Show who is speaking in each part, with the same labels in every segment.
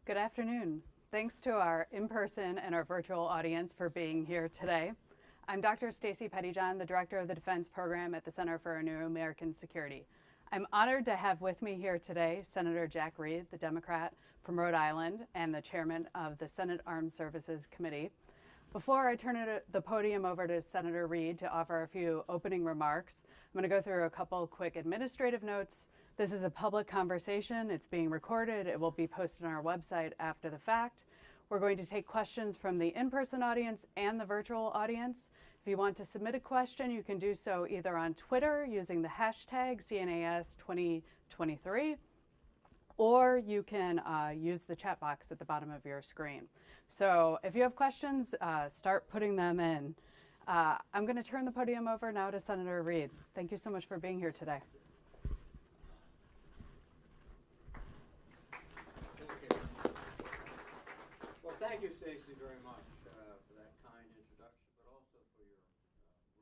Speaker 1: Good afternoon. Thanks to our in-person and our virtual audience for being here today. I'm Dr. Stacie Pettyjohn, the Director of the Defense Program at the Center for a New American Security. I'm honored to have with me here today Senator Jack Reed, the Democrat from Rhode Island and the Chairman of the Senate Armed Services Committee. Before I turn the podium over to Senator Reed to offer a few opening remarks, I'm going to go through a couple quick administrative notes. This is a public conversation. It's being recorded. It will be posted on our website after the fact. We're going to take questions from the in-person audience and the virtual audience. If you want to submit a question, you can do so either on Twitter using the hashtag CNAS 2023, or you can use the chat box at the bottom of your screen. So if you have questions, start putting them in. I'm going to turn the podium over now to Senator Reed. Thank you so much for being here today.
Speaker 2: Thank you, Stacie, very much for that kind introduction, but also for your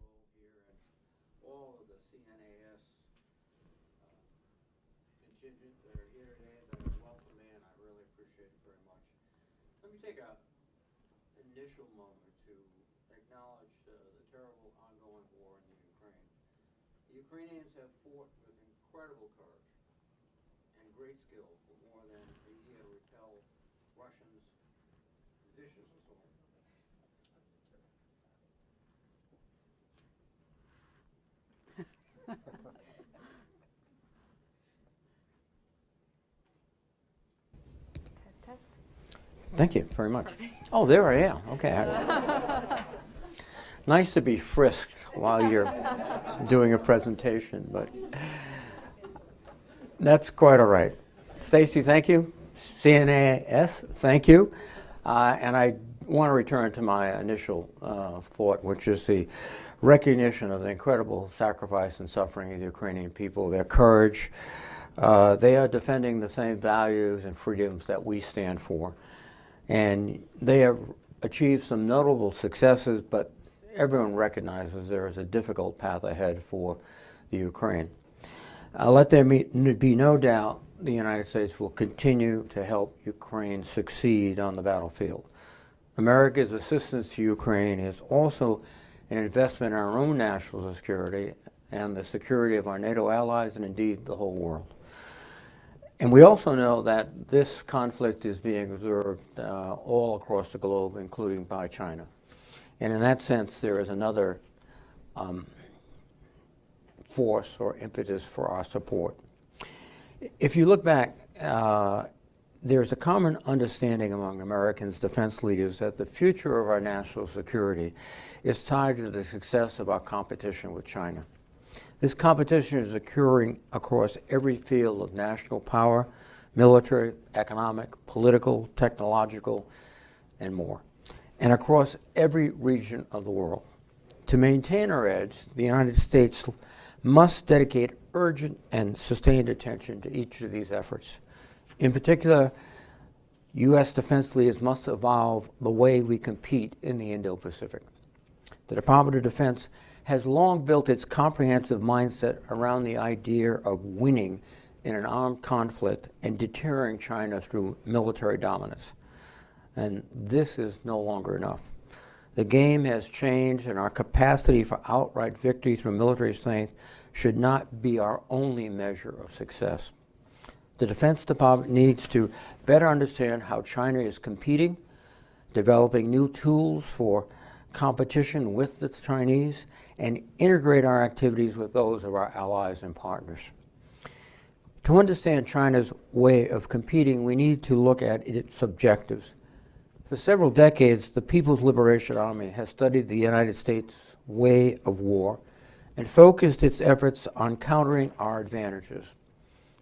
Speaker 2: role here and all of the CNAS contingent that are here today that are welcome in. I really appreciate it very much. Let me take an initial moment to acknowledge the terrible ongoing war in the Ukraine. The Ukrainians have fought with incredible courage and great skill for more than a year to repel Russians' vicious assault.
Speaker 1: Test.
Speaker 2: Thank you very much. Oh, there I am. Okay. Nice to be frisked while you're doing a presentation, but that's quite all right. Stacie, thank you. CNAS, thank you. And I want to return to my initial thought, which is the recognition of the incredible sacrifice and suffering of the Ukrainian people, their courage. They are defending the same values and freedoms that we stand for. And they have achieved some notable successes, but everyone recognizes there is a difficult path ahead for the Ukraine. Let there be no doubt the United States will continue to help Ukraine succeed on the battlefield. America's assistance to Ukraine is also an investment in our own national security and the security of our NATO allies and indeed the whole world. And we also know that this conflict is being observed all across the globe, including by China. And in that sense, there is another force or impetus for our support. If you look back, there's a common understanding among Americans, defense leaders, that the future of our national security is tied to the success of our competition with China. This competition is occurring across every field of national power, military, economic, political, technological, and more, and across every region of the world. To maintain our edge, the United States must dedicate urgent and sustained attention to each of these efforts. In particular, U.S. defense leaders must evolve the way we compete in the Indo-Pacific. The Department of Defense has long built its comprehensive mindset around the idea of winning in an armed conflict and deterring China through military dominance. And this is no longer enough. The game has changed, and our capacity for outright victory through military strength should not be our only measure of success. The Defense Department needs to better understand how China is competing, developing new tools for competition with the Chinese, and integrate our activities with those of our allies and partners. To understand China's way of competing, we need to look at its objectives. For several decades, the People's Liberation Army has studied the United States' way of war and focused its efforts on countering our advantages.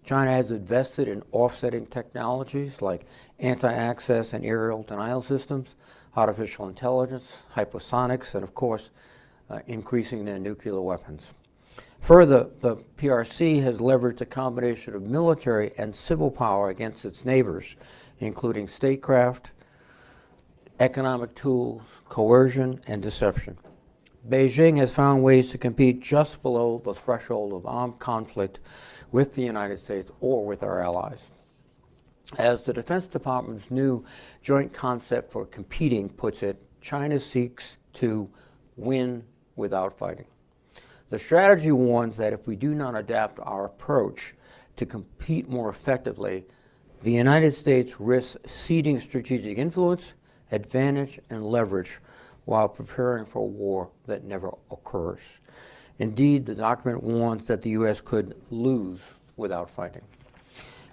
Speaker 2: China has invested in offsetting technologies like anti-access and aerial denial systems, artificial intelligence, hypersonics, and of course, increasing their nuclear weapons. Further, the PRC has leveraged a combination of military and civil power against its neighbors, including statecraft, economic tools, coercion, and deception. Beijing has found ways to compete just below the threshold of armed conflict with the United States or with our allies. As the Defense Department's new Joint Concept for Competing puts it, China seeks to win without fighting. The strategy warns that if we do not adapt our approach to compete more effectively, the United States risks ceding strategic influence, advantage, and leverage while preparing for a war that never occurs. Indeed, the document warns that the U.S. could lose without fighting.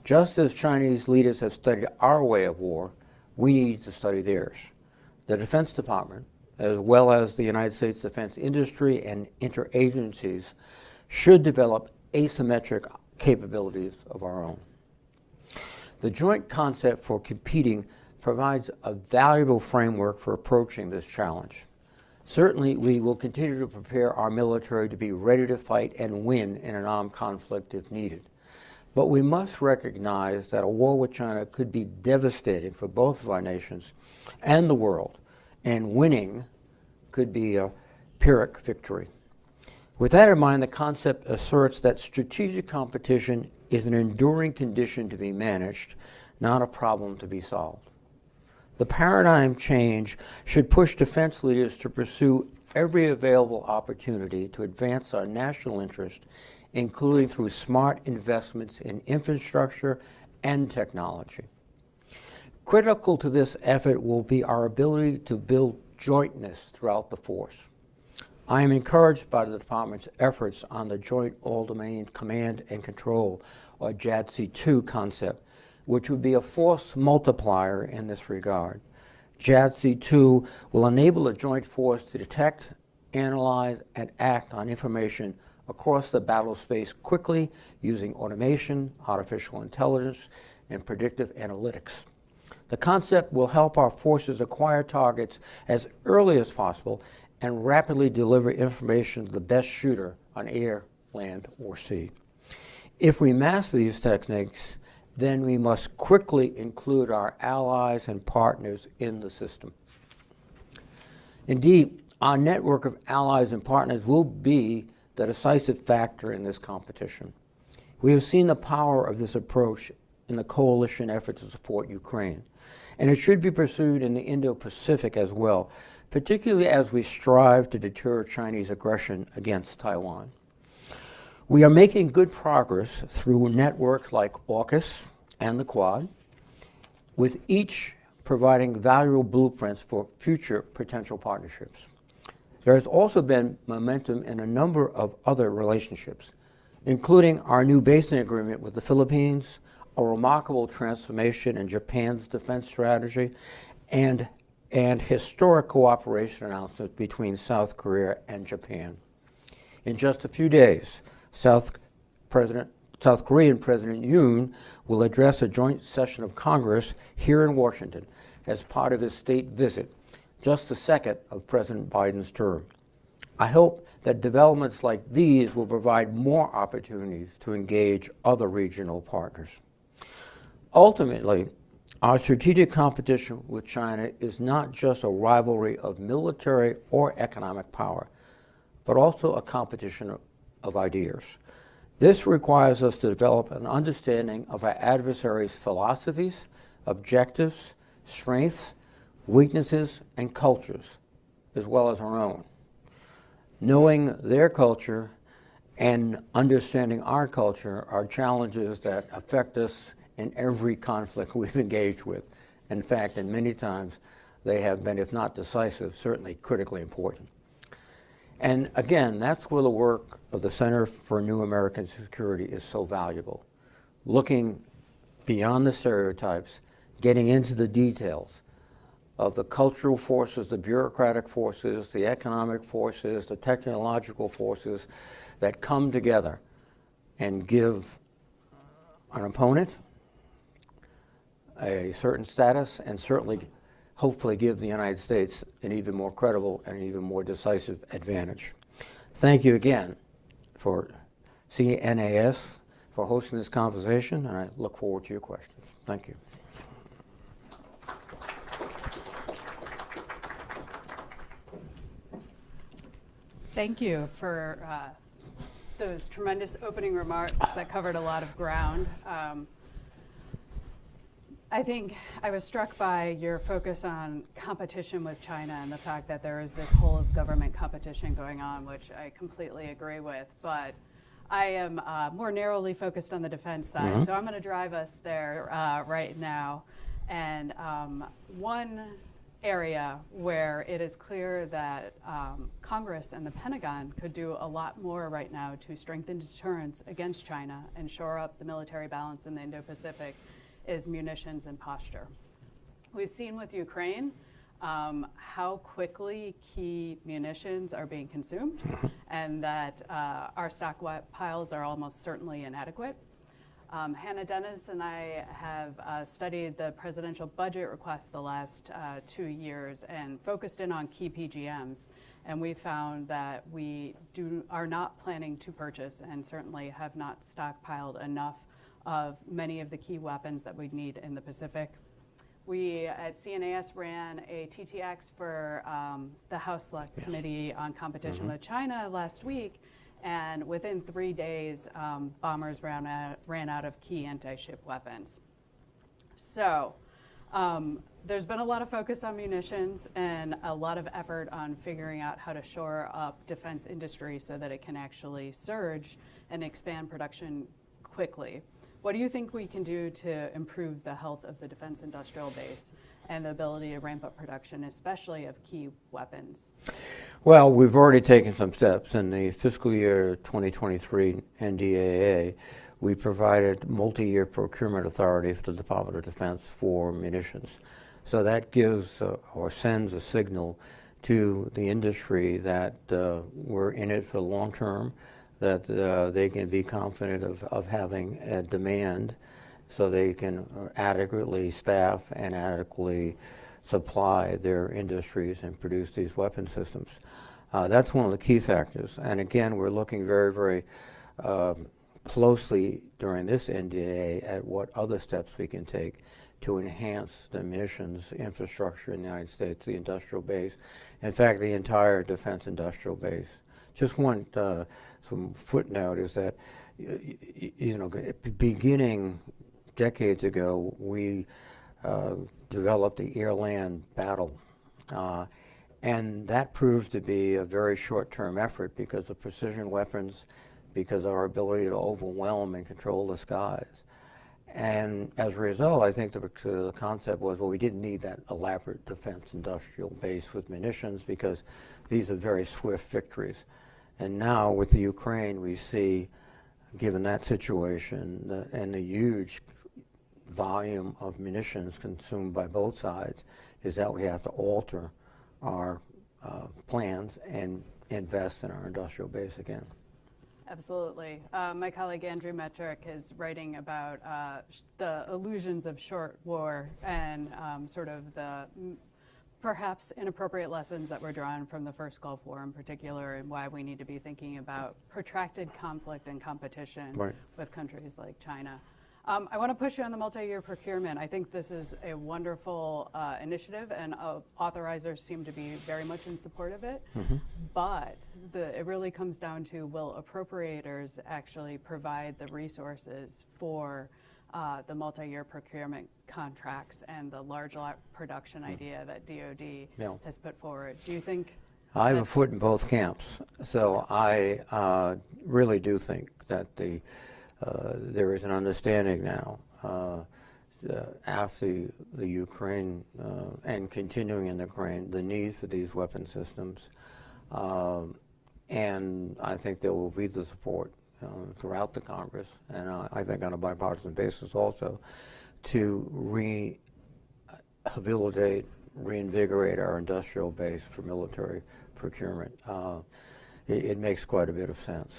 Speaker 2: Just as Chinese leaders have studied our way of war, we need to study theirs. The Defense Department, as well as the United States defense industry and interagencies, should develop asymmetric capabilities of our own. The Joint Concept for Competing provides a valuable framework for approaching this challenge. Certainly, we will continue to prepare our military to be ready to fight and win in an armed conflict if needed. But we must recognize that a war with China could be devastating for both of our nations and the world, and winning could be a Pyrrhic victory. With that in mind, the concept asserts that strategic competition is an enduring condition to be managed, not a problem to be solved. The paradigm change should push defense leaders to pursue every available opportunity to advance our national interest, including through smart investments in infrastructure and technology. Critical to this effort will be our ability to build jointness throughout the force. I am encouraged by the Department's efforts on the Joint All-Domain Command and Control, or JADC2 concept, which would be a force multiplier in this regard. JADC2 will enable a joint force to detect, analyze, and act on information across the battle space quickly using automation, artificial intelligence, and predictive analytics. The concept will help our forces acquire targets as early as possible and rapidly deliver information to the best shooter on air, land, or sea. If we master these techniques, then we must quickly include our allies and partners in the system. Indeed, our network of allies and partners will be the decisive factor in this competition. We have seen the power of this approach in the coalition effort to support Ukraine, and it should be pursued in the Indo-Pacific as well, particularly as we strive to deter Chinese aggression against Taiwan. We are making good progress through networks like AUKUS and the Quad, with each providing valuable blueprints for future potential partnerships. There has also been momentum in a number of other relationships, including our new basing agreement with the Philippines, a remarkable transformation in Japan's defense strategy, and historic cooperation announcements between South Korea and Japan. In just a few days, South Korean President Yoon will address a joint session of Congress here in Washington as part of his state visit, just the second of President Biden's term. I hope that developments like these will provide more opportunities to engage other regional partners. Ultimately, our strategic competition with China is not just a rivalry of military or economic power, but also a competition of ideas. This requires us to develop an understanding of our adversaries' philosophies, objectives, strengths, weaknesses, and cultures, as well as our own. Knowing their culture and understanding our culture are challenges that affect us in every conflict we've engaged with. In fact, and many times they have been, if not decisive, certainly critically important. And again, that's where the work of the Center for New American Security is so valuable. Looking beyond the stereotypes, getting into the details of the cultural forces, the bureaucratic forces, the economic forces, the technological forces that come together and give an opponent a certain status, and certainly, hopefully, give the United States an even more credible and even more decisive advantage. Thank you again for CNAS for hosting this conversation, and I look forward to your questions. Thank you.
Speaker 1: Thank you for those tremendous opening remarks that covered a lot of ground. I think I was struck by your focus on competition with China and the fact that there is this whole of government competition going on, which I completely agree with. But I am more narrowly focused on the defense side, so I'm going to drive us there right now. And one area where it is clear that Congress and the Pentagon could do a lot more right now to strengthen deterrence against China and shore up the military balance in the Indo-Pacific is munitions and posture. We've seen with Ukraine how quickly key munitions are being consumed and that our stockpiles are almost certainly inadequate. Hannah Dennis and I have studied the presidential budget requests the last 2 years and focused in on key PGMs. And we found that we are not planning to purchase and certainly have not stockpiled enough of many of the key weapons that we need in the Pacific. We at CNAS ran a TTX for the House Select Committee on Competition with China last week, and within 3 days, bombers ran out of key anti-ship weapons. So there's been a lot of focus on munitions and a lot of effort on figuring out how to shore up defense industry so that it can actually surge and expand production quickly. What do you think we can do to improve the health of the defense industrial base and the ability to ramp up production, especially of key weapons?
Speaker 2: Well, we've already taken some steps. In the fiscal year 2023 NDAA, we provided multi-year procurement authority for the Department of Defense for munitions. So that gives or sends a signal to the industry that we're in it for the long term, that they can be confident of having a demand so they can adequately staff and adequately supply their industries and produce these weapon systems. That's one of the key factors. And again, we're looking very, very closely during this NDA at what other steps we can take to enhance the munitions infrastructure in the United States, the industrial base, in fact, the entire defense industrial base. Just one some footnote is that, beginning decades ago, we developed the air-land battle. And that proved to be a very short-term effort because of precision weapons, because of our ability to overwhelm and control the skies. And as a result, I think the concept was, well, we didn't need that elaborate defense industrial base with munitions because these are very swift victories. And now with the Ukraine, we see, given that situation and the huge volume of munitions consumed by both sides, is that we have to alter our plans and invest in our industrial base again.
Speaker 1: Absolutely. My colleague Andrew Metrick is writing about the illusions of short war and sort of the perhaps inappropriate lessons that were drawn from the first Gulf War in particular, and why we need to be thinking about protracted conflict and competition with countries like China. I want to push you on the multi-year procurement. I think this is a wonderful initiative, and authorizers seem to be very much in support of it. But it really comes down to, will appropriators actually provide the resources for the multi-year procurement contracts and the large lot production idea that DoD has put forward? Do you think?
Speaker 2: I have a foot in both camps. So I really do think that there is an understanding now after the Ukraine and continuing in the Ukraine, the need for these weapon systems. And I think there will be the support throughout the Congress, and I think on a bipartisan basis also, to rehabilitate, reinvigorate our industrial base for military procurement. It makes quite a bit of sense.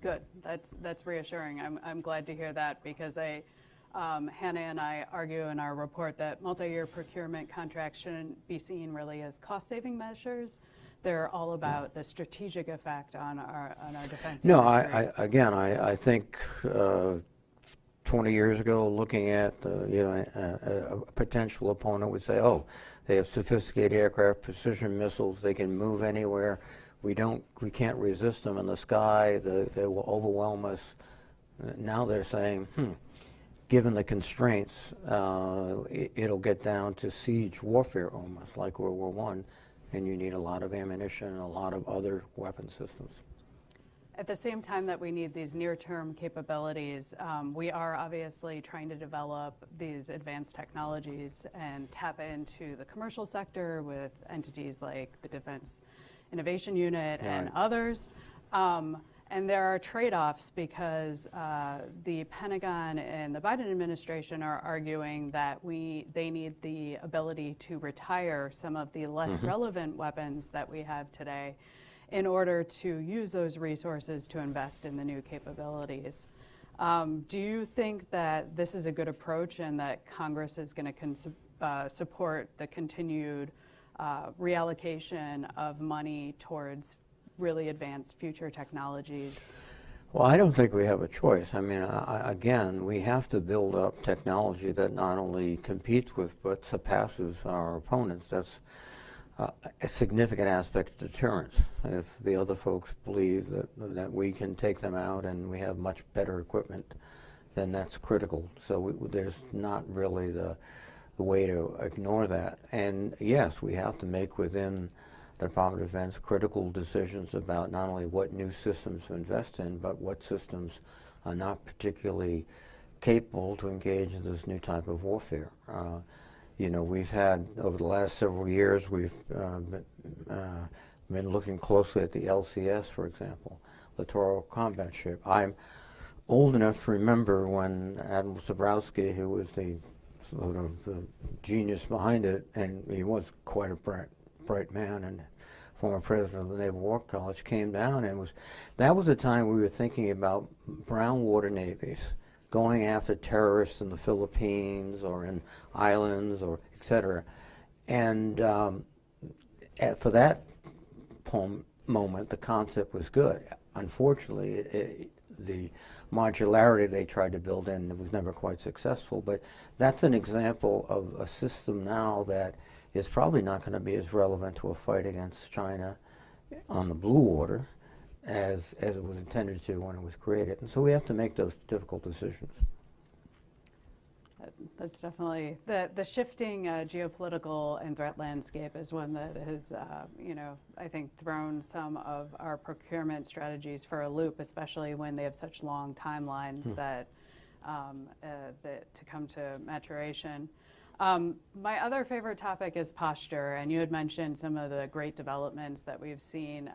Speaker 1: Good. That's reassuring. I'm glad to hear that, because Hannah and I argue in our report that multi-year procurement contracts shouldn't be seen really as cost-saving measures. They're all about the strategic effect on our defense industry.
Speaker 2: I think 20 years ago, looking at a potential opponent would say, oh, they have sophisticated aircraft, precision missiles, they can move anywhere. We can't resist them in the sky. They will overwhelm us. Now they're saying, given the constraints, it'll get down to siege warfare almost, like World War I, and you need a lot of ammunition and a lot of other weapon systems.
Speaker 1: At the same time that we need these near-term capabilities, we are obviously trying to develop these advanced technologies and tap into the commercial sector with entities like the Defense Innovation Unit and others. And there are trade-offs because the Pentagon and the Biden administration are arguing that they need the ability to retire some of the less relevant weapons that we have today in order to use those resources to invest in the new capabilities. Do you think that this is a good approach and that Congress is going to support the continued reallocation of money towards really advanced future technologies?
Speaker 2: Well, I don't think we have a choice. I mean, again, we have to build up technology that not only competes with but surpasses our opponents. That's a significant aspect of deterrence. If the other folks believe that we can take them out and we have much better equipment, then that's critical. So there's not really the way to ignore that. And yes, we have to make within the Department of Defense critical decisions about not only what new systems to invest in, but what systems are not particularly capable to engage in this new type of warfare. You know, we've had, over the last several years, we've been looking closely at the LCS, for example, Littoral Combat Ship. I'm old enough to remember when Admiral Zabrowski, who was the sort of the genius behind it, and he was quite a bright man and former president of the Naval War College, came down, and that was a time we were thinking about brown water navies, going after terrorists in the Philippines or in islands or et cetera. And for that moment, the concept was good. Unfortunately, the modularity they tried to build in was never quite successful. But that's an example of a system now that is probably not going to be as relevant to a fight against China on the blue water as it was intended to when it was created. And so we have to make those difficult decisions.
Speaker 1: That's definitely, the shifting geopolitical and threat landscape is one that has, you know, I think thrown some of our procurement strategies for a loop, especially when they have such long timelines that to come to maturation. My other favorite topic is posture, and you had mentioned some of the great developments that we've seen,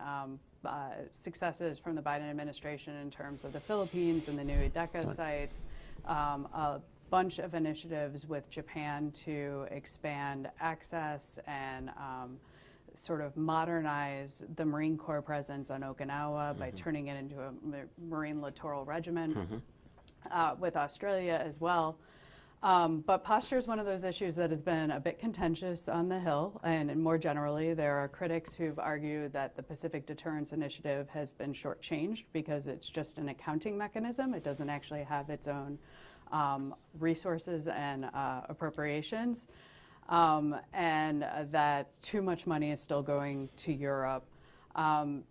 Speaker 1: successes from the Biden administration in terms of the Philippines and the new EDECA sites, a bunch of initiatives with Japan to expand access and sort of modernize the Marine Corps presence on Okinawa by turning it into a Marine Littoral Regiment, with Australia as well. But posture is one of those issues that has been a bit contentious on the Hill, and more generally, there are critics who've argued that the Pacific Deterrence Initiative has been shortchanged because it's just an accounting mechanism. It doesn't actually have its own resources and appropriations, and that too much money is still going to Europe.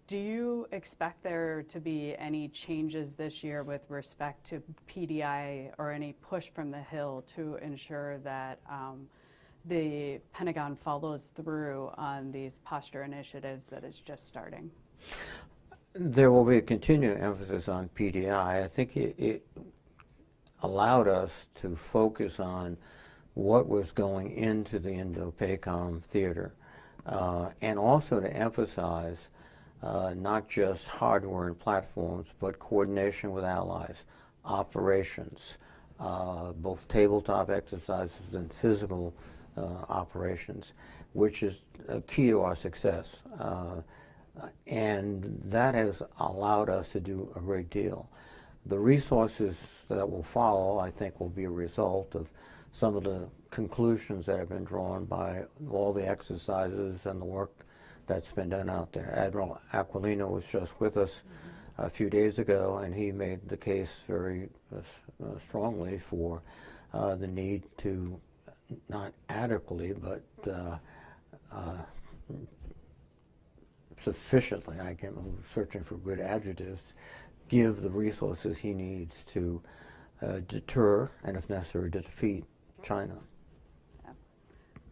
Speaker 1: Do you expect there to be any changes this year with respect to PDI or any push from the Hill to ensure that the Pentagon follows through on these posture initiatives that is just starting?
Speaker 2: There will be a continued emphasis on PDI. I think it allowed us to focus on what was going into the Indo-PACOM theater, and also to emphasize not just hardware and platforms, but coordination with allies, operations, both tabletop exercises and physical operations, which is key to our success. And that has allowed us to do a great deal. The resources that will follow, I think, will be a result of some of the conclusions that have been drawn by all the exercises and the work that's been done out there. Admiral Aquilino was just with us a few days ago, and he made the case very strongly for the need to not adequately, but sufficiently, I'm searching for good adjectives, give the resources he needs to deter and, if necessary, defeat China.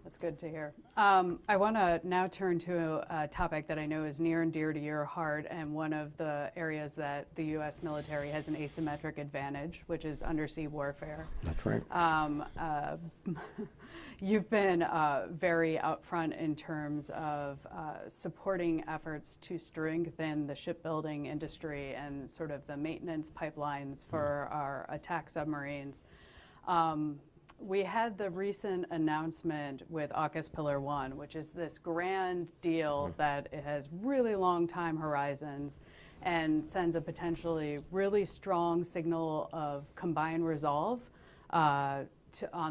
Speaker 1: That's good to hear. I want to now turn to a topic that I know is near and dear to your heart, and one of the areas that the U.S. military has an asymmetric advantage, which is undersea warfare.
Speaker 2: That's right.
Speaker 1: You've been very upfront in terms of supporting efforts to strengthen the shipbuilding industry and sort of the maintenance pipelines for our attack submarines. We had the recent announcement with AUKUS Pillar 1, which is this grand deal that it has really long time horizons and sends a potentially really strong signal of combined resolve on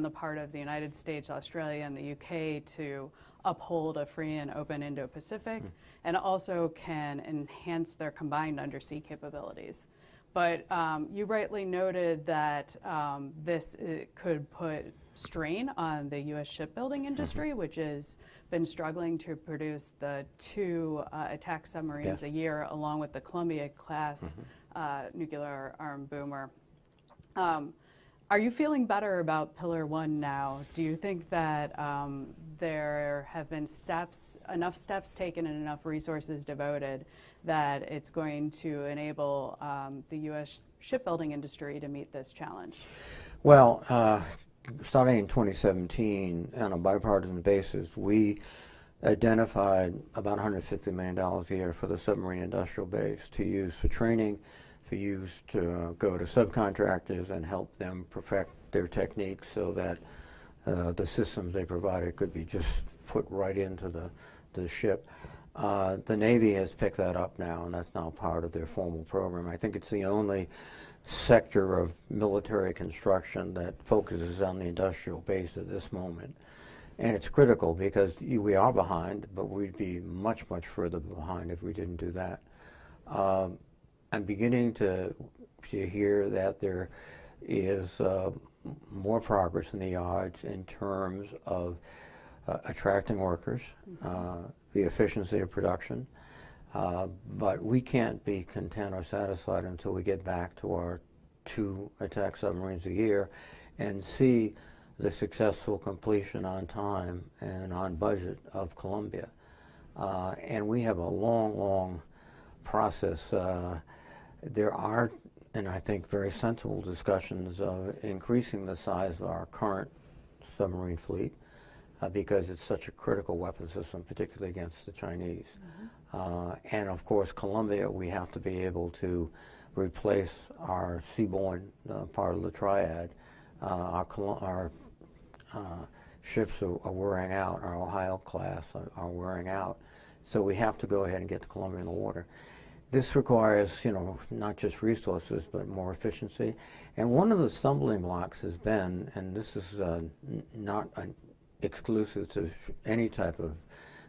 Speaker 1: the part of the United States, Australia, and the UK to uphold a free and open Indo-Pacific, and also can enhance their combined undersea capabilities. But you rightly noted that this could put strain on the U.S. shipbuilding industry, which has been struggling to produce the 2 attack submarines a year, along with the Columbia-class nuclear armed boomer. Are you feeling better about Pillar 1 now? Do you think that there have been enough steps taken and enough resources devoted that it's going to enable the U.S. shipbuilding industry to meet this challenge?
Speaker 2: Well, starting in 2017, on a bipartisan basis, we identified about $150 million a year for the submarine industrial base to use for training, for use to go to subcontractors and help them perfect their techniques so that the systems they provided could be just put right into the ship. The Navy has picked that up now, and that's now part of their formal program. I think it's the only sector of military construction that focuses on the industrial base at this moment. And it's critical because we are behind, but we'd be much, much further behind if we didn't do that. I'm beginning to hear that there is more progress in the yards in terms of attracting workers, the efficiency of production, but we can't be content or satisfied until we get back to our 2 attack submarines a year and see the successful completion on time and on budget of Columbia. And we have a long, long process. There are, and I think very sensible discussions of increasing the size of our current submarine fleet because it's such a critical weapon system, particularly against the Chinese. And of course, Columbia, we have to be able to replace our seaborne part of the triad. Our ships are wearing out, our Ohio class are wearing out. So we have to go ahead and get the Columbia in the water. This requires, not just resources, but more efficiency. And one of the stumbling blocks has been, and this is not exclusive to any type of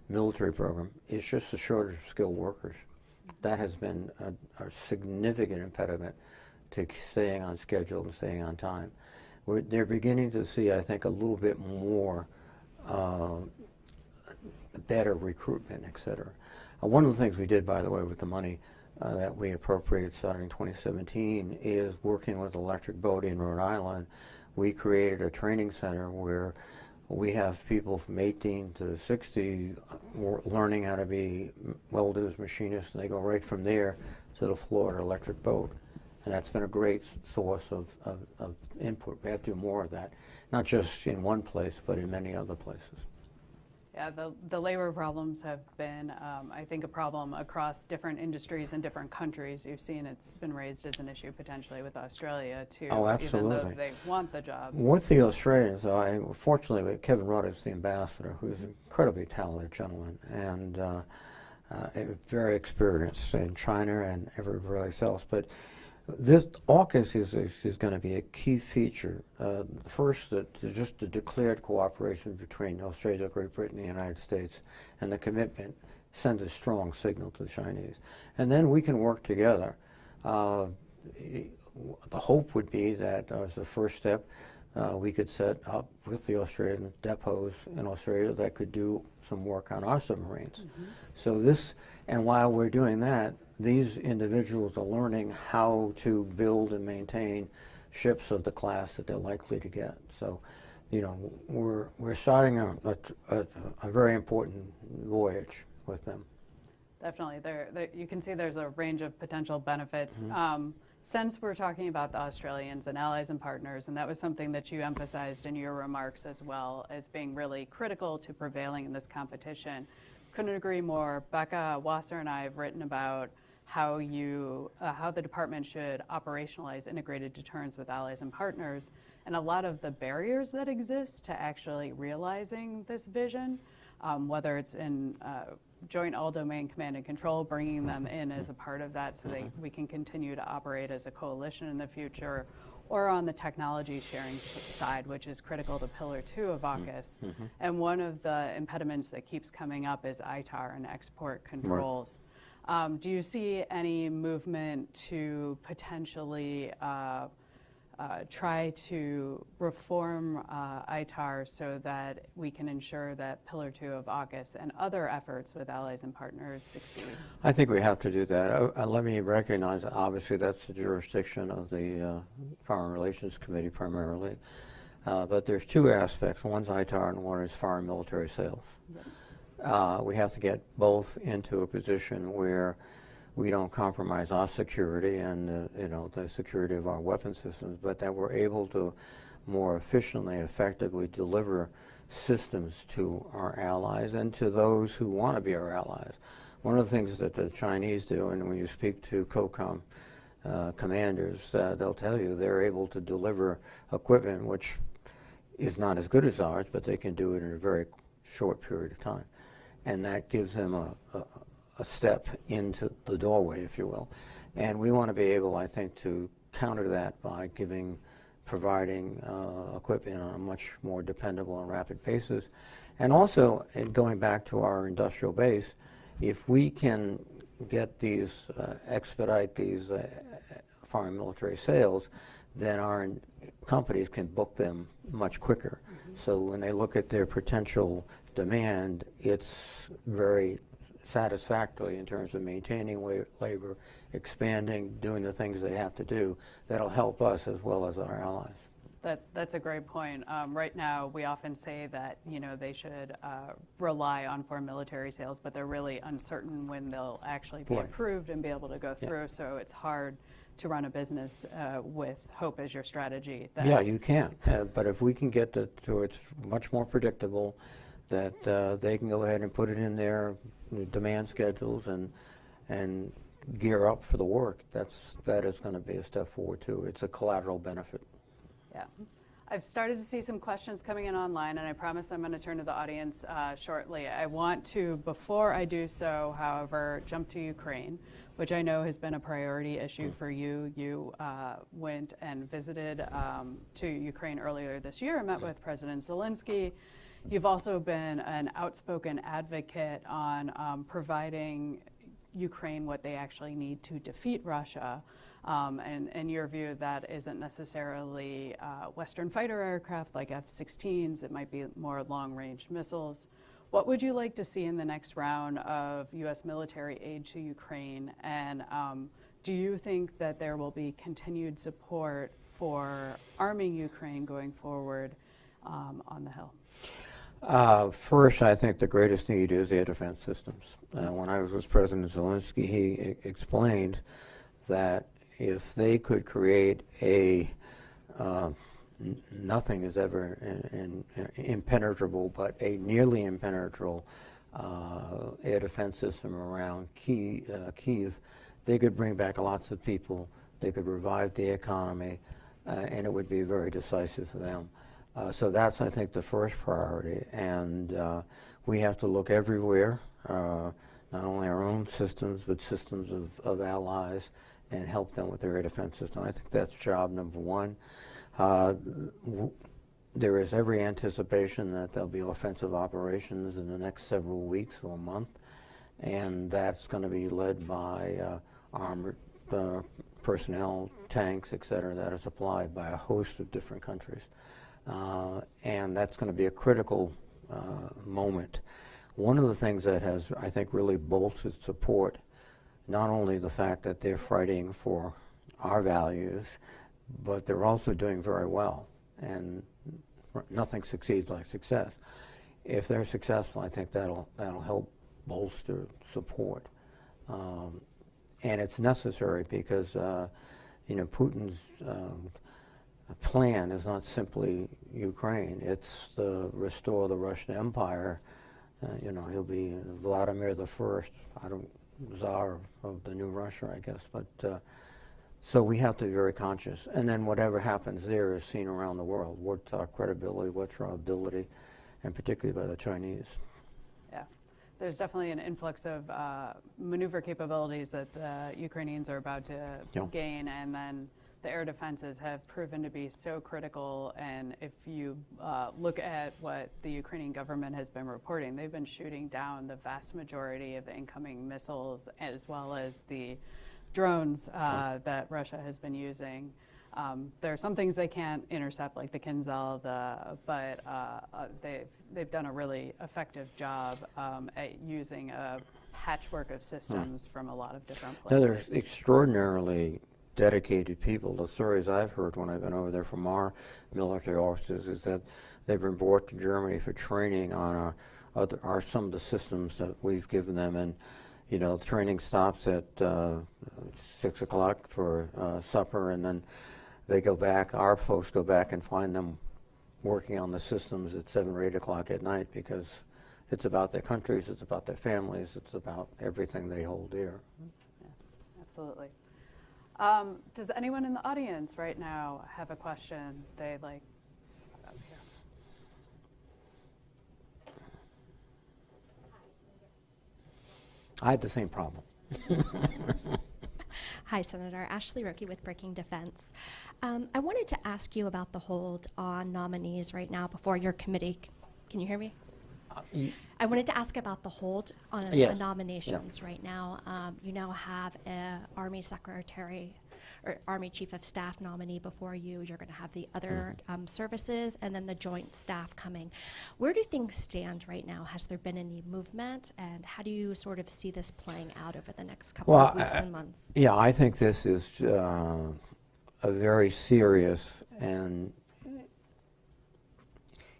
Speaker 2: military program, is just a shortage of skilled workers. That has been a significant impediment to staying on schedule and staying on time. They're beginning to see, I think, a little bit more better recruitment, et cetera. One of the things we did, by the way, with the money that we appropriated starting in 2017 is working with Electric Boat in Rhode Island. We created a training center where we have people from 18 to 60 learning how to be welders, machinists, and they go right from there to the floor at Electric Boat. And that's been a great source of input. We have to do more of that, not just in one place, but in many other places.
Speaker 1: Yeah, the labor problems have been, I think, a problem across different industries and different countries. You've seen it's been raised as an issue potentially with Australia too,
Speaker 2: oh, absolutely.
Speaker 1: even though they want the jobs.
Speaker 2: With the Australians, fortunately, Kevin Rudd is the ambassador, who's an incredibly talented gentleman and very experienced in China and everywhere else. But this AUKUS is going to be a key feature. First, just the declared cooperation between Australia, Great Britain, and the United States, and the commitment sends a strong signal to the Chinese. And then we can work together. The hope would be that as a first step, we could set up with the Australian depots in Australia that could do some work on our submarines. So this, and while we're doing that, these individuals are learning how to build and maintain ships of the class that they're likely to get. So, you know, we're starting a very important voyage with them.
Speaker 1: Definitely. You can see there's a range of potential benefits. Since we're talking about the Australians and allies and partners, and that was something that you emphasized in your remarks as well as being really critical to prevailing in this competition, couldn't agree more. Becca Wasser and I have written about how the department should operationalize integrated deterrence with allies and partners, and a lot of the barriers that exist to actually realizing this vision, whether it's in joint all-domain command and control, bringing them in as a part of that so we can continue to operate as a coalition in the future, or on the technology sharing side, which is critical to Pillar 2 of AUKUS. And one of the impediments that keeps coming up is ITAR and export controls. Do you see any movement to potentially try to reform ITAR so that we can ensure that Pillar 2 of AUKUS and other efforts with allies and partners succeed?
Speaker 2: I think we have to do that. Let me recognize that obviously that's the jurisdiction of the Foreign Relations Committee primarily. But there's two aspects. One's ITAR and one is foreign military sales. We have to get both into a position where we don't compromise our security and you know, the security of our weapon systems, but that we're able to more efficiently, effectively deliver systems to our allies and to those who want to be our allies. One of the things that the Chinese do, and when you speak to COCOM commanders, they'll tell you they're able to deliver equipment which is not as good as ours, but they can do it in a very short period of time. And that gives them a step into the doorway, if you will. And we want to be able, I think, to counter that by providing equipment on a much more dependable and rapid basis. And also, going back to our industrial base, if we can get these, expedite these foreign military sales, then our companies can book them much quicker. So when they look at their potential demand, it's very satisfactory in terms of maintaining labor, expanding, doing the things they have to do. That'll help us as well as our allies.
Speaker 1: That's a great point. Right now, we often say that, you know, they should rely on foreign military sales, but they're really uncertain when they'll actually be approved and be able to go through. So it's hard to run a business with hope as your strategy.
Speaker 2: Yeah, you can. But if we can get to it's much more predictable, that they can go ahead and put it in their demand schedules and gear up for the work, that is going to be a step forward too. It's a collateral benefit.
Speaker 1: Yeah. I've started to see some questions coming in online, and I promise I'm going to turn to the audience shortly. I want to, before I do so, however, jump to Ukraine, which I know has been a priority issue for you. You went and visited to Ukraine earlier this year and met with President Zelensky. You've also been an outspoken advocate on providing Ukraine what they actually need to defeat Russia. And in your view, that isn't necessarily Western fighter aircraft like F-16s. It might be more long-range missiles. What would you like to see in the next round of U.S. military aid to Ukraine? And do you think that there will be continued support for arming Ukraine going forward on the Hill?
Speaker 2: First, I think the greatest need is air defense systems. When I was with President Zelensky, he explained that if they could create a nothing is ever impenetrable, but a nearly impenetrable air defense system around Kyiv, they could bring back lots of people, they could revive the economy, and it would be very decisive for them. So that's, I think, the first priority, and we have to look everywhere, not only our own systems, but systems of allies, and help them with their air defense system. I think that's job number one. There is every anticipation that there'll be offensive operations in the next several weeks or month, and that's going to be led by armored personnel, tanks, et cetera, that are supplied by a host of different countries. And that's going to be a critical moment. One of the things that has, I think, really bolstered support, not only the fact that they're fighting for our values, but they're also doing very well, and nothing succeeds like success. If they're successful, I think that'll help bolster support, and it's necessary because Putin's plan is not simply Ukraine; it's to restore the Russian Empire. He'll be Vladimir the First, Tsar of the new Russia, I guess. But so we have to be very conscious, and then whatever happens there is seen around the world. What's our credibility? What's our ability? And particularly by the Chinese.
Speaker 1: Yeah, there's definitely an influx of maneuver capabilities that the Ukrainians are about to gain, and then the air defenses have proven to be so critical. And if you look at what the Ukrainian government has been reporting, they've been shooting down the vast majority of the incoming missiles as well as the drones that Russia has been using. There are some things they can't intercept, like the Kinzhal, but they've done a really effective job at using a patchwork of systems from a lot of different places.
Speaker 2: Now, there's extraordinarily dedicated people. The stories I've heard when I've been over there from our military officers is that they've been brought to Germany for training on some of the systems that we've given them, and the training stops at 6 o'clock for supper, and then they go back, our folks go back and find them working on the systems at 7 or 8 o'clock at night, because it's about their countries, it's about their families, it's about everything they hold dear.
Speaker 1: Yeah, absolutely. Does anyone in the audience right now have a question they'd like up here?
Speaker 2: I had the same problem.
Speaker 3: Hi, Senator. Ashley Roki with Breaking Defense. I wanted to ask you about the hold on nominees right now before your committee. Can you hear me? I wanted to ask about the hold on nominations right now. You now have an Army Secretary or Army Chief of Staff nominee before you. You're going to have the other services and then the Joint Staff coming. Where do things stand right now? Has there been any movement? And how do you sort of see this playing out over the next couple of weeks and months?
Speaker 2: Yeah, I think this is a very serious and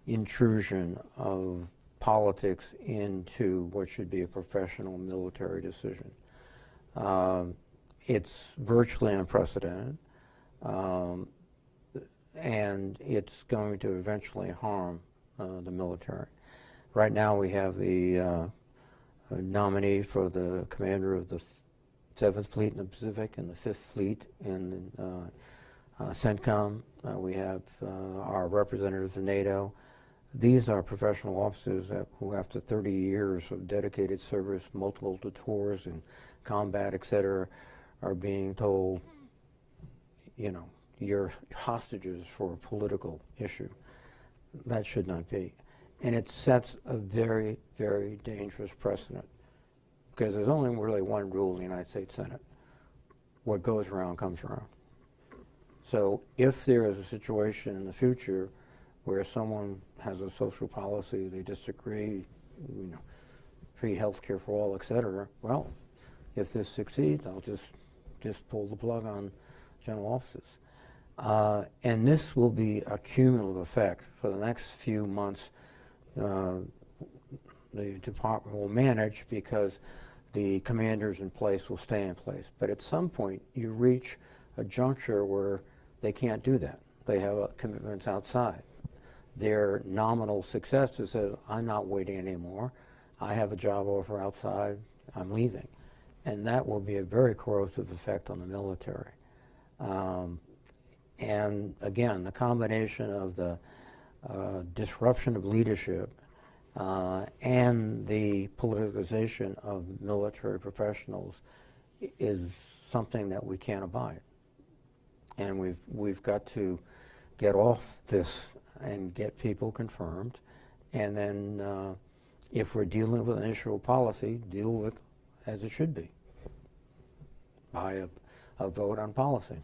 Speaker 2: intrusion of politics into what should be a professional military decision. It's virtually unprecedented, and it's going to eventually harm the military. Right now we have the nominee for the commander of the 7th Fleet in the Pacific and the 5th Fleet in CENTCOM. We have our representatives in NATO. These are professional officers who, after 30 years of dedicated service, multiple tours and combat, etc., are being told, you're hostages for a political issue. That should not be. And it sets a very, very dangerous precedent, because there's only really one rule in the United States Senate. What goes around comes around. So if there is a situation in the future where someone has a social policy, they disagree, free health care for all, etc., well, if this succeeds, I'll just pull the plug on general officers. And this will be a cumulative effect. For the next few months, the department will manage because the commanders in place will stay in place. But at some point, you reach a juncture where they can't do that. They have commitments outside. Their nominal successor says, I'm not waiting anymore. I have a job offer outside. I'm leaving. And that will be a very corrosive effect on the military. And again, the combination of the disruption of leadership and the politicization of military professionals is something that we can't abide. And we've got to get off this and get people confirmed, and then if we're dealing with an issue of policy, deal with as it should be, by a vote on policy.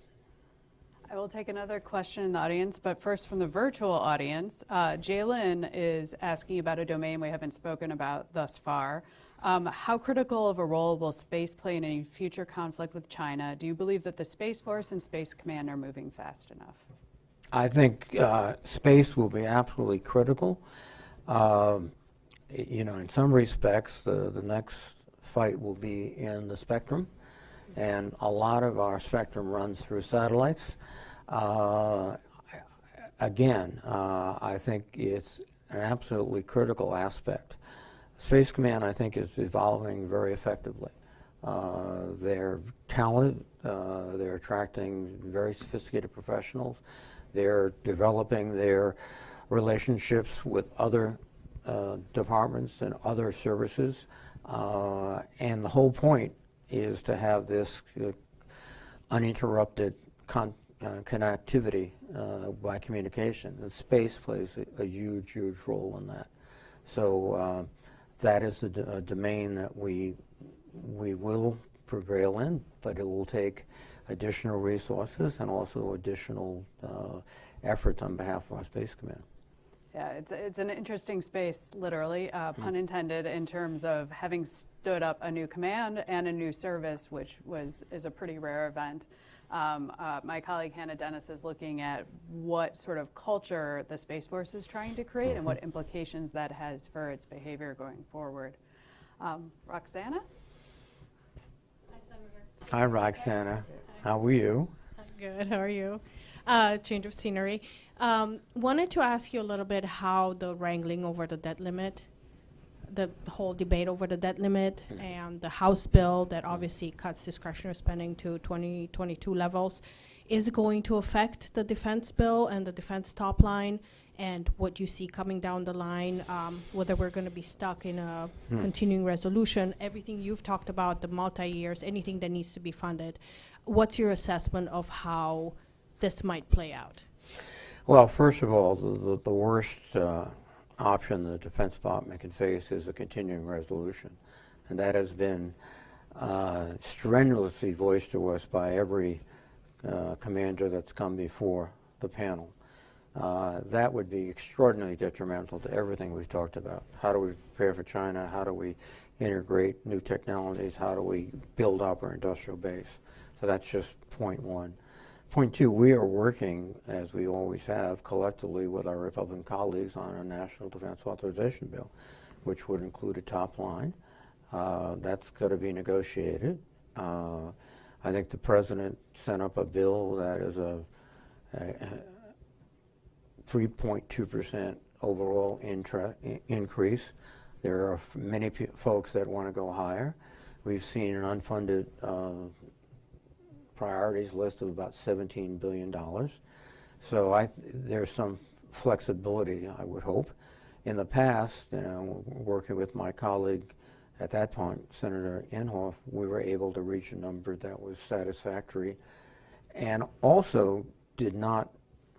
Speaker 1: I will take another question in the audience, but first from the virtual audience, Jalen is asking about a domain we haven't spoken about thus far. How critical of a role will space play in any future conflict with China? Do you believe that the Space Force and Space Command are moving fast enough?
Speaker 2: I think space will be absolutely critical. You know, in some respects, the next fight will be in the spectrum, and a lot of our spectrum runs through satellites. Again, I think it's an absolutely critical aspect. Space Command, I think, is evolving very effectively. They're talented, they're attracting very sophisticated professionals, they're developing their relationships with other departments and other services, and the whole point is to have this uninterrupted connectivity by communication. And space plays a huge, huge role in that. So that is the domain that we will prevail in, but it will take additional resources and also additional efforts on behalf of our Space Command.
Speaker 1: Yeah, it's an interesting space, literally, pun intended, in terms of having stood up a new command and a new service, which is a pretty rare event. My colleague Hannah Dennis is looking at what sort of culture the Space Force is trying to create and what implications that has for its behavior going forward. Roxana?
Speaker 4: Hi, Senator.
Speaker 2: Hi, Roxana. How are you?
Speaker 4: I'm good. How are you? Change of scenery. Wanted to ask you a little bit how the wrangling over the debt limit, the whole debate over the debt limit, and the House bill that obviously cuts discretionary spending to 2022 levels is going to affect the defense bill and the defense top line, and what you see coming down the line, whether we're going to be stuck in a continuing resolution, everything you've talked about, the multi-years, anything that needs to be funded. What's your assessment of how this might play out?
Speaker 2: Well, first of all, the worst option the Defense Department can face is a continuing resolution. And that has been strenuously voiced to us by every commander that's come before the panel. That would be extraordinarily detrimental to everything we've talked about. How do we prepare for China? How do we integrate new technologies? How do we build up our industrial base? So that's just point one. Point two, we are working, as we always have, collectively with our Republican colleagues on a National Defense Authorization Bill, which would include a top line. That's going to be negotiated. I think the President sent up a bill that is a 3.2% overall increase. There are many folks that want to go higher. We've seen an unfunded priorities list of about $17 billion. So there's some flexibility, I would hope. In the past, you know, working with my colleague at that point, Senator Inhofe, we were able to reach a number that was satisfactory and also did not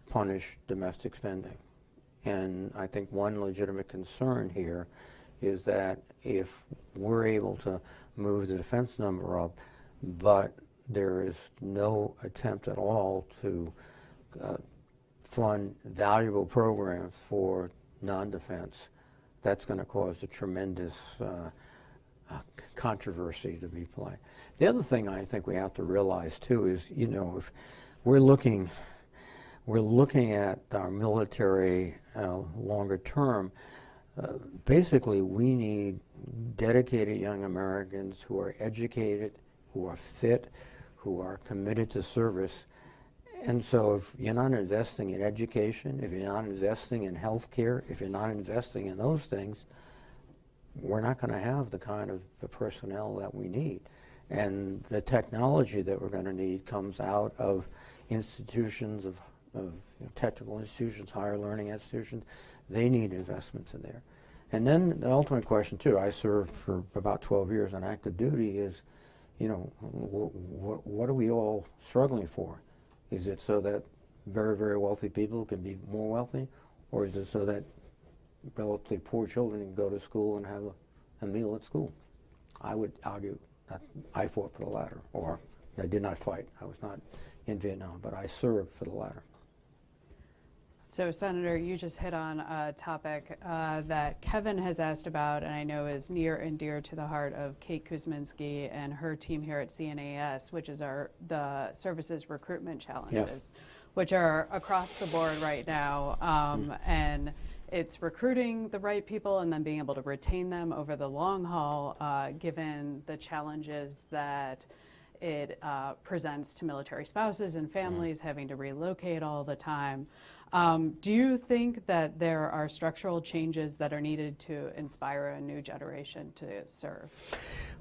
Speaker 2: punish domestic spending. And I think one legitimate concern here is that if we're able to move the defense number up, but there is no attempt at all to fund valuable programs for non-defense, that's going to cause a tremendous controversy to be played. The other thing I think we have to realize too is, you know, if we're looking at our military longer term, basically we need dedicated young Americans who are educated, who are fit, who are committed to service. And so if you're not investing in education, if you're not investing in health care, if you're not investing in those things, we're not going to have the kind of the personnel that we need. And the technology that we're going to need comes out of institutions, of you know, technical institutions, higher learning institutions. They need investments in there. And then the ultimate question too, I served for about 12 years on active duty, is, you know, what are we all struggling for? Is it so that very, very wealthy people can be more wealthy? Or is it so that relatively poor children can go to school and have a meal at school? I would argue that I fought for the latter, or I did not fight. I was not in Vietnam, but I served for the latter.
Speaker 1: So, Senator, you just hit on a topic that Kevin has asked about, and I know is near and dear to the heart of Kate Kuzminski and her team here at CNAS, which is the services recruitment challenges, which are across the board right now, and it's recruiting the right people and then being able to retain them over the long haul, given the challenges that it presents to military spouses and families having to relocate all the time. Do you think that there are structural changes that are needed to inspire a new generation to serve?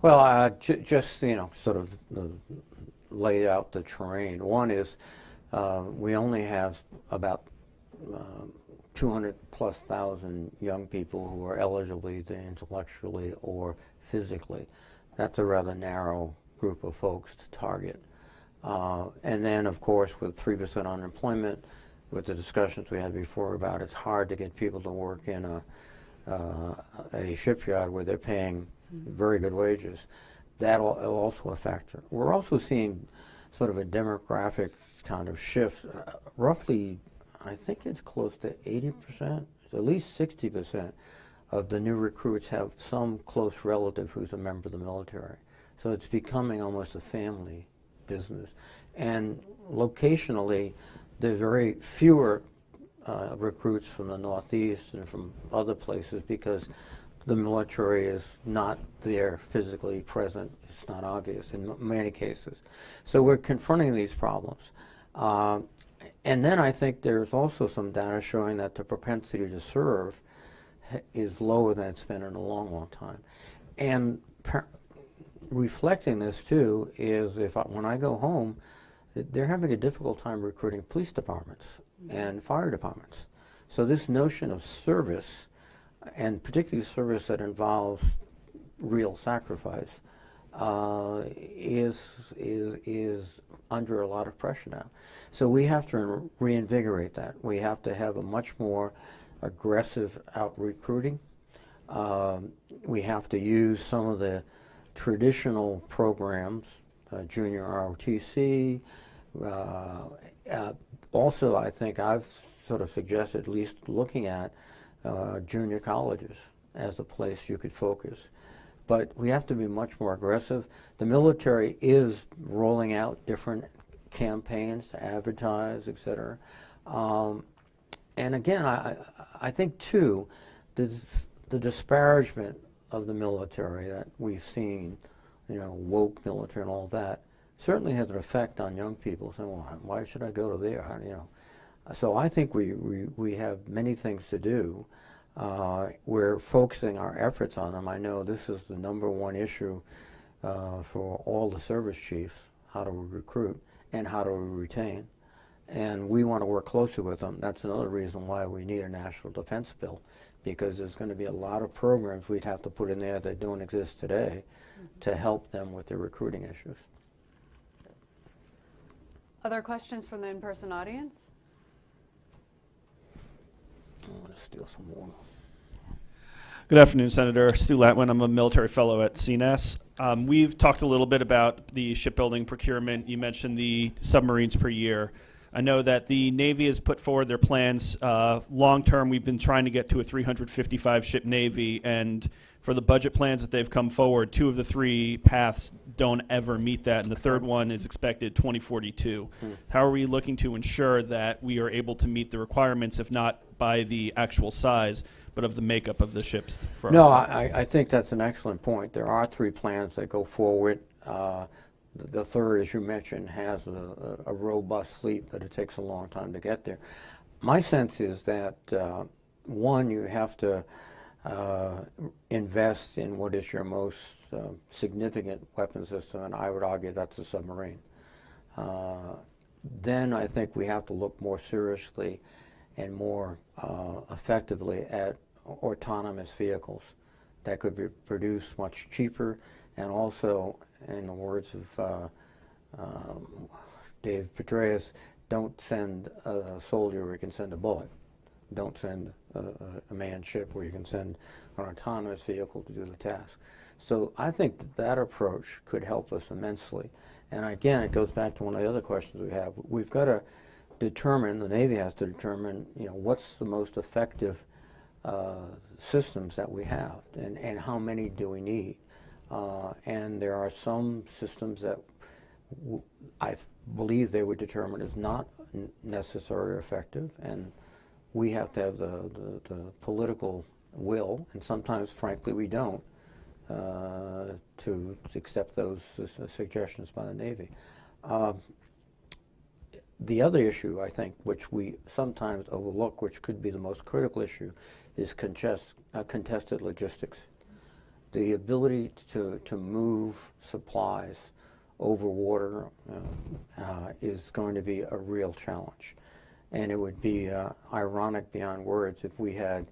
Speaker 2: Well, just, sort of lay out the terrain. One is we only have about 200,000+ young people who are eligible either intellectually or physically. That's a rather narrow group of folks to target. And then, of course, with 3% unemployment, with the discussions we had before about it's hard to get people to work in a shipyard where they're paying very good wages. That'll also a factor. We're also seeing sort of a demographic kind of shift. Roughly, I think it's close to 80%, at least 60% of the new recruits have some close relative who's a member of the military. So it's becoming almost a family business. And locationally, there's very fewer recruits from the Northeast and from other places because the military is not there physically present. It's not obvious in many cases. So we're confronting these problems. And then I think there's also some data showing that the propensity to serve is lower than it's been in a long, long time. And reflecting this too is when I go home, they're having a difficult time recruiting police departments and fire departments. So this notion of service, and particularly service that involves real sacrifice, is under a lot of pressure now. So we have to reinvigorate that. We have to have a much more aggressive out recruiting. We have to use some of the traditional programs, junior ROTC. Also, I think I've sort of suggested at least looking at junior colleges as a place you could focus. But we have to be much more aggressive. The military is rolling out different campaigns to advertise, et cetera. And again, I think too, the disparagement of the military that we've seen, woke military and all that, certainly has an effect on young people saying, well, why should I go to there? So I think we have many things to do. We're focusing our efforts on them. I know this is the #1 issue for all the service chiefs, how do we recruit and how do we retain. And we want to work closely with them. That's another reason why we need a national defense bill, because there's going to be a lot of programs we'd have to put in there that don't exist today to help them with their recruiting issues.
Speaker 1: Other questions from the in-person audience?
Speaker 2: I'm going to steal some water.
Speaker 5: Good afternoon, Senator. Stu Latwin. I'm a military fellow at CNAS. We've talked a little bit about the shipbuilding procurement. You mentioned the submarines per year. I know that the Navy has put forward their plans. Long term, we've been trying to get to a 355 ship Navy, and for the budget plans that they've come forward, 2 of the 3 paths don't ever meet that, and the third one is expected 2042. How are we looking to ensure that we are able to meet the requirements, if not by the actual size, but of the makeup of the ships?
Speaker 2: No, I think that's an excellent point. There are 3 plans that go forward. The third, as you mentioned, has a robust fleet, but it takes a long time to get there. My sense is that, one, you have to invest in what is your most significant weapon system, and I would argue that's the submarine. Then I think we have to look more seriously and more effectively at autonomous vehicles that could be produced much cheaper, and also, in the words of Dave Petraeus, don't send a soldier where you can send a bullet. Don't send a manned ship where you can send an autonomous vehicle to do the task. So I think that approach could help us immensely. And again, it goes back to one of the other questions we have. We've got to determine, the Navy has to determine, what's the most effective systems that we have, and how many do we need. And there are some systems that I believe they would determine as not necessary or effective, and we have to have the political will, and sometimes, frankly, we don't, to accept those suggestions by the Navy. The other issue, I think, which we sometimes overlook, which could be the most critical issue, is contested logistics. The ability to move supplies over water is going to be a real challenge. And it would be ironic beyond words if we had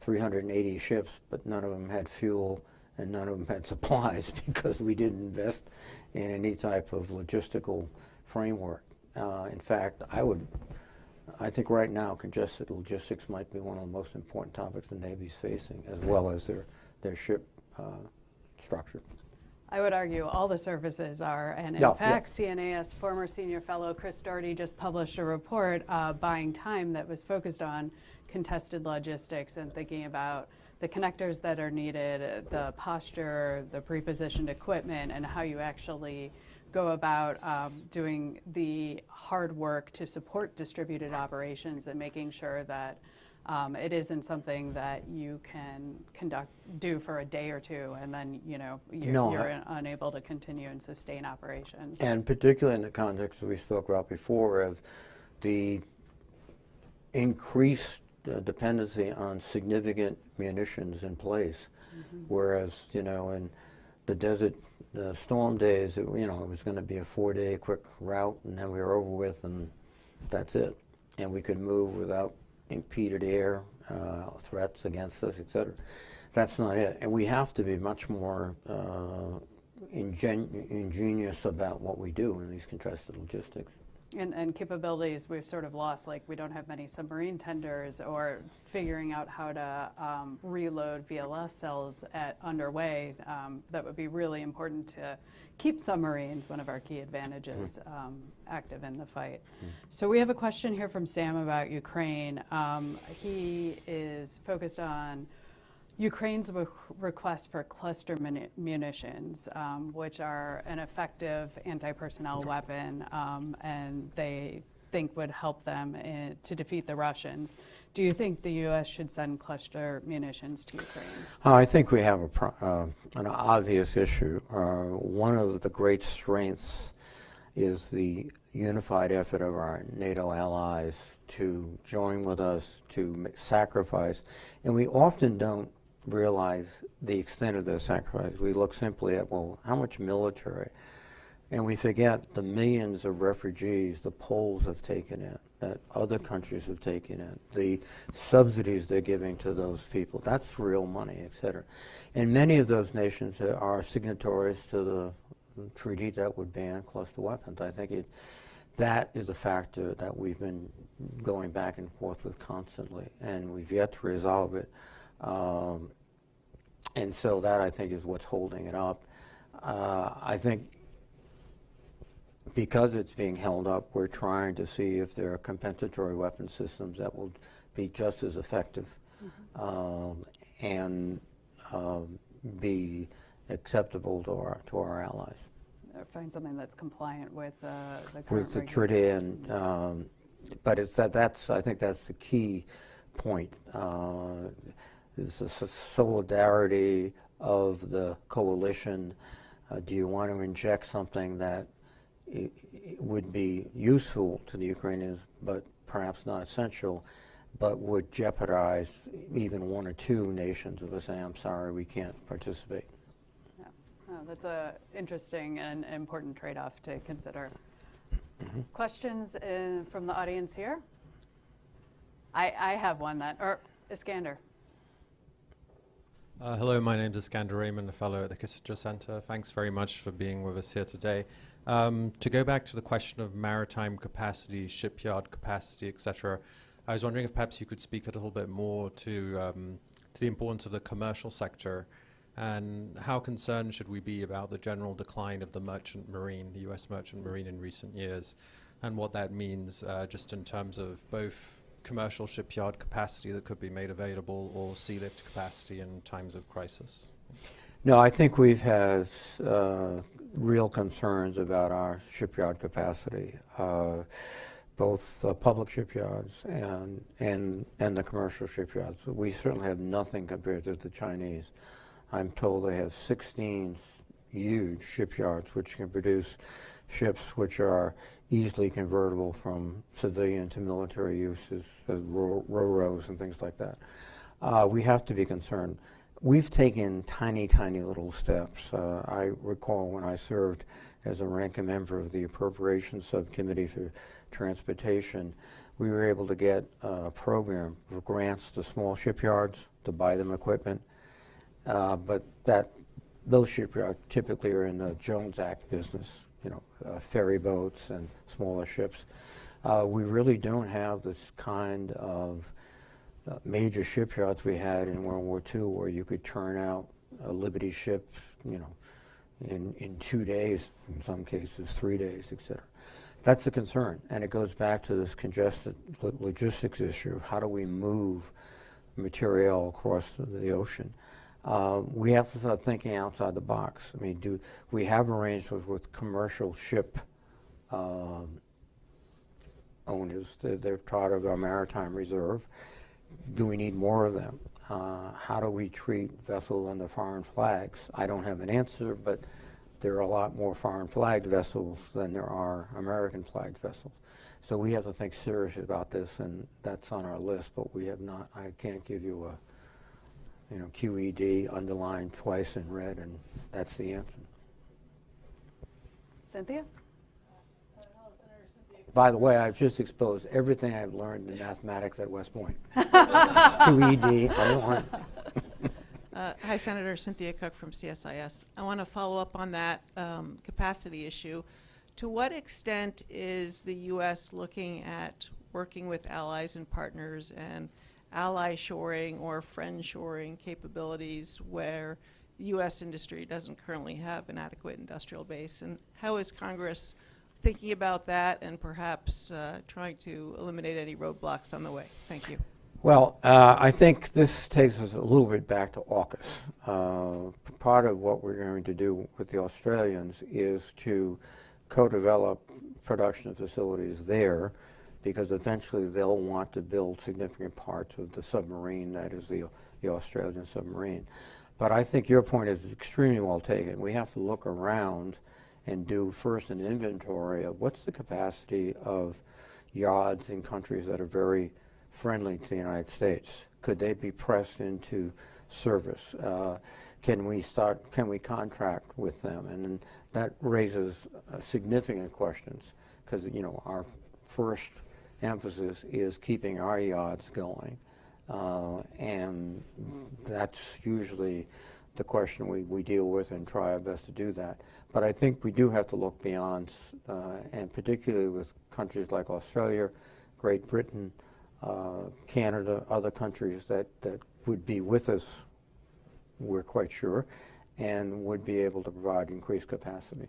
Speaker 2: 380 ships, but none of them had fuel and none of them had supplies because we didn't invest in any type of logistical framework. In fact, I think right now congested logistics might be one of the most important topics the Navy's facing, as well as their ship structure.
Speaker 1: I would argue all the services are, and in fact, CNAS former senior fellow Chris Doherty just published a report, Buying Time, that was focused on contested logistics and thinking about the connectors that are needed, the posture, the pre-positioned equipment, and how you actually go about doing the hard work to support distributed operations and making sure that it isn't something that you can do for a day or two and then you're unable to continue and sustain operations.
Speaker 2: And particularly in the context that we spoke about before of the increased dependency on significant munitions in place, whereas in the desert storm days, it was going to be a 4-day quick route, and then we were over with, and that's it. And we could move without impeded air, threats against us, etc. That's not it. And we have to be much more ingenious about what we do in these contested logistics.
Speaker 1: And capabilities we've sort of lost, like we don't have many submarine tenders, or figuring out how to reload VLS cells underway. That would be really important to keep submarines, one of our key advantages, active in the fight. So we have a question here from Sam about Ukraine. He is focused on Ukraine's request for cluster munitions, which are an effective anti-personnel weapon, and they think would help them to defeat the Russians. Do you think the U.S. should send cluster munitions to Ukraine?
Speaker 2: I think we have an obvious issue. One of the great strengths is the unified effort of our NATO allies to join with us, to sacrifice, and we often don't realize the extent of their sacrifice. We look simply at, well, how much military? And we forget the millions of refugees the Poles have taken in, that other countries have taken in, the subsidies they're giving to those people. That's real money, et cetera. And many of those nations are signatories to the treaty that would ban cluster weapons. I think that is a factor that we've been going back and forth with constantly, and we've yet to resolve it. And so that, I think, is what's holding it up. I think because it's being held up, we're trying to see if there are compensatory weapon systems that will be just as effective and be acceptable to our allies.
Speaker 1: Find something that's compliant with the current
Speaker 2: with the treaty, and but it's I think that's the key point. Is the solidarity of the coalition. Do you want to inject something that would be useful to the Ukrainians, but perhaps not essential, but would jeopardize even one or two nations if they say, I'm sorry, we can't participate?
Speaker 1: Yeah. Oh, that's an interesting and important trade-off to consider. Questions from the audience here? I have one or Iskander.
Speaker 6: Hello, my name is Iskander Raymond, a fellow at the Kissinger Center. Thanks very much for being with us here today. To go back to the question of maritime capacity, shipyard capacity, etc., I was wondering if perhaps you could speak a little bit more to the importance of the commercial sector, and how concerned should we be about the general decline of the merchant marine, the U.S. merchant marine in recent years? and what that means just in terms of both commercial shipyard capacity that could be made available or sea lift capacity in times of crisis?
Speaker 2: No, I think we've had real concerns about our shipyard capacity, both public shipyards and the commercial shipyards. We certainly have nothing compared to the Chinese. I'm told they have 16 huge shipyards which can produce ships which are easily convertible from civilian to military uses, ro-ros and things like that. We have to be concerned. We've taken tiny, tiny little steps. I recall when I served as a ranking member of the Appropriations Subcommittee for Transportation, we were able to get a program for grants to small shipyards to buy them equipment. But those shipyards typically are in the Jones Act business, ferry boats and smaller ships. We really don't have this kind of major shipyards we had in World War II where you could turn out a Liberty ship, in 2 days, in some cases 3 days, etc. That's a concern, and it goes back to this congested logistics issue of how do we move material across the ocean. We have to start thinking outside the box. I mean, we have arrangements with commercial ship owners? They're part of our maritime reserve. Do we need more of them? How do we treat vessels under foreign flags? I don't have an answer, but there are a lot more foreign flagged vessels than there are American flagged vessels. So we have to think seriously about this, and that's on our list, but we have not. I can't give you a QED underlined twice in red, and that's the answer.
Speaker 1: Cynthia?
Speaker 2: By the way, I've just exposed everything I've learned in mathematics at West Point. QED, underlined.
Speaker 7: Hi, Senator Cynthia Cook from CSIS. I want to follow up on that capacity issue. To what extent is the U.S. looking at working with allies and partners and ally shoring or friend shoring capabilities where the U.S. industry doesn't currently have an adequate industrial base? And how is Congress thinking about that and perhaps trying to eliminate any roadblocks on the way? Thank you.
Speaker 2: Well, I think this takes us a little bit back to AUKUS. Part of what we're going to do with the Australians is to co-develop production facilities there, because eventually they'll want to build significant parts of the submarine that is the Australian submarine. But I think your point is extremely well taken. We have to look around and do first an inventory of what's the capacity of yards in countries that are very friendly to the United States. Could they be pressed into service? Can we contract with them? And that raises significant questions, because our first emphasis is keeping our yards going, and that's usually the question we deal with and try our best to do that. But I think we do have to look beyond, and particularly with countries like Australia, Great Britain, Canada, other countries that would be with us, we're quite sure, and would be able to provide increased capacity.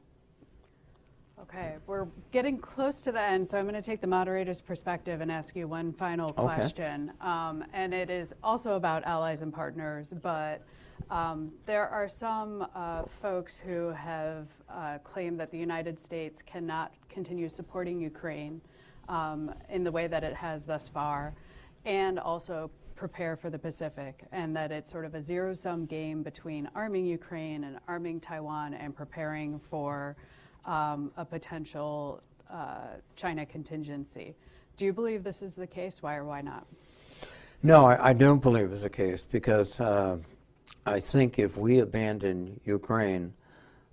Speaker 1: Okay, we're getting close to the end, so I'm going to take the moderator's perspective and ask you one final question. And it is also about allies and partners, but there are some folks who have claimed that the United States cannot continue supporting Ukraine in the way that it has thus far, and also prepare for the Pacific, and that it's sort of a zero-sum game between arming Ukraine and arming Taiwan and preparing for a potential China contingency. Do you believe this is the case? Why or why not?
Speaker 2: No, I don't believe it's the case, because I think if we abandon Ukraine,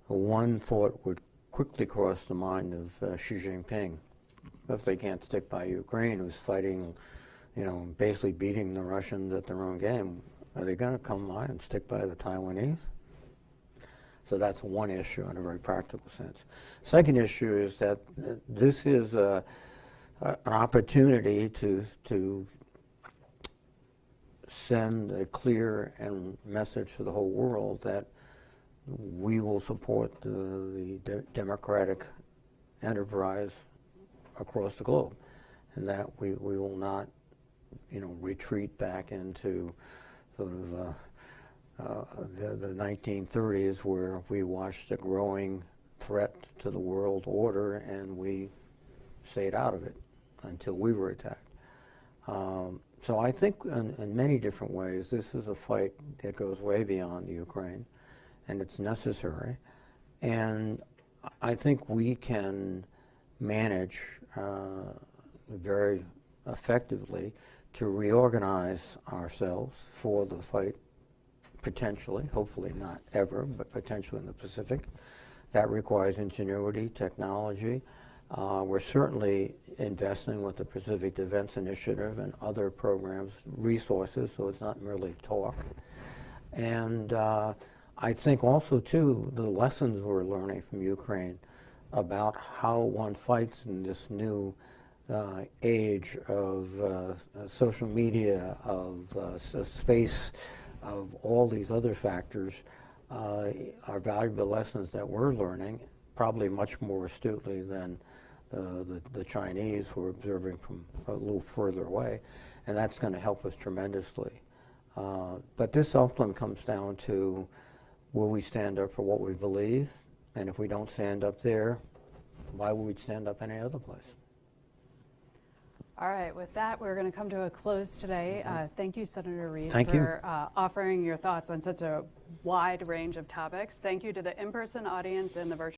Speaker 2: one thought would quickly cross the mind of Xi Jinping. If they can't stick by Ukraine, who's fighting, basically beating the Russians at their own game, are they going to come by and stick by the Taiwanese? So that's one issue in a very practical sense. Second issue is that this is an opportunity to send a clear message to the whole world that we will support the democratic enterprise across the globe, and that we will not, retreat back into sort of the 1930s, where we watched a growing threat to the world order and we stayed out of it until we were attacked. So I think in many different ways, this is a fight that goes way beyond Ukraine, and it's necessary. And I think we can manage very effectively to reorganize ourselves for the fight, potentially, hopefully not ever, but potentially in the Pacific. That requires ingenuity, technology. We're certainly investing with the Pacific Defense Initiative and other programs, resources, so it's not merely talk. And I think also, too, the lessons we're learning from Ukraine about how one fights in this new age of social media, of space, of all these other factors are valuable lessons that we're learning, probably much more astutely than the Chinese, who are observing from a little further away, and that's going to help us tremendously. But this ultimately comes down to, will we stand up for what we believe? And if we don't stand up there, why would we stand up any other place?
Speaker 1: All right, with that, we're going to come to a close today. Thank you, Senator Reed,
Speaker 2: Thank
Speaker 1: for offering your thoughts on such a wide range of topics. Thank you to the in-person audience and the virtual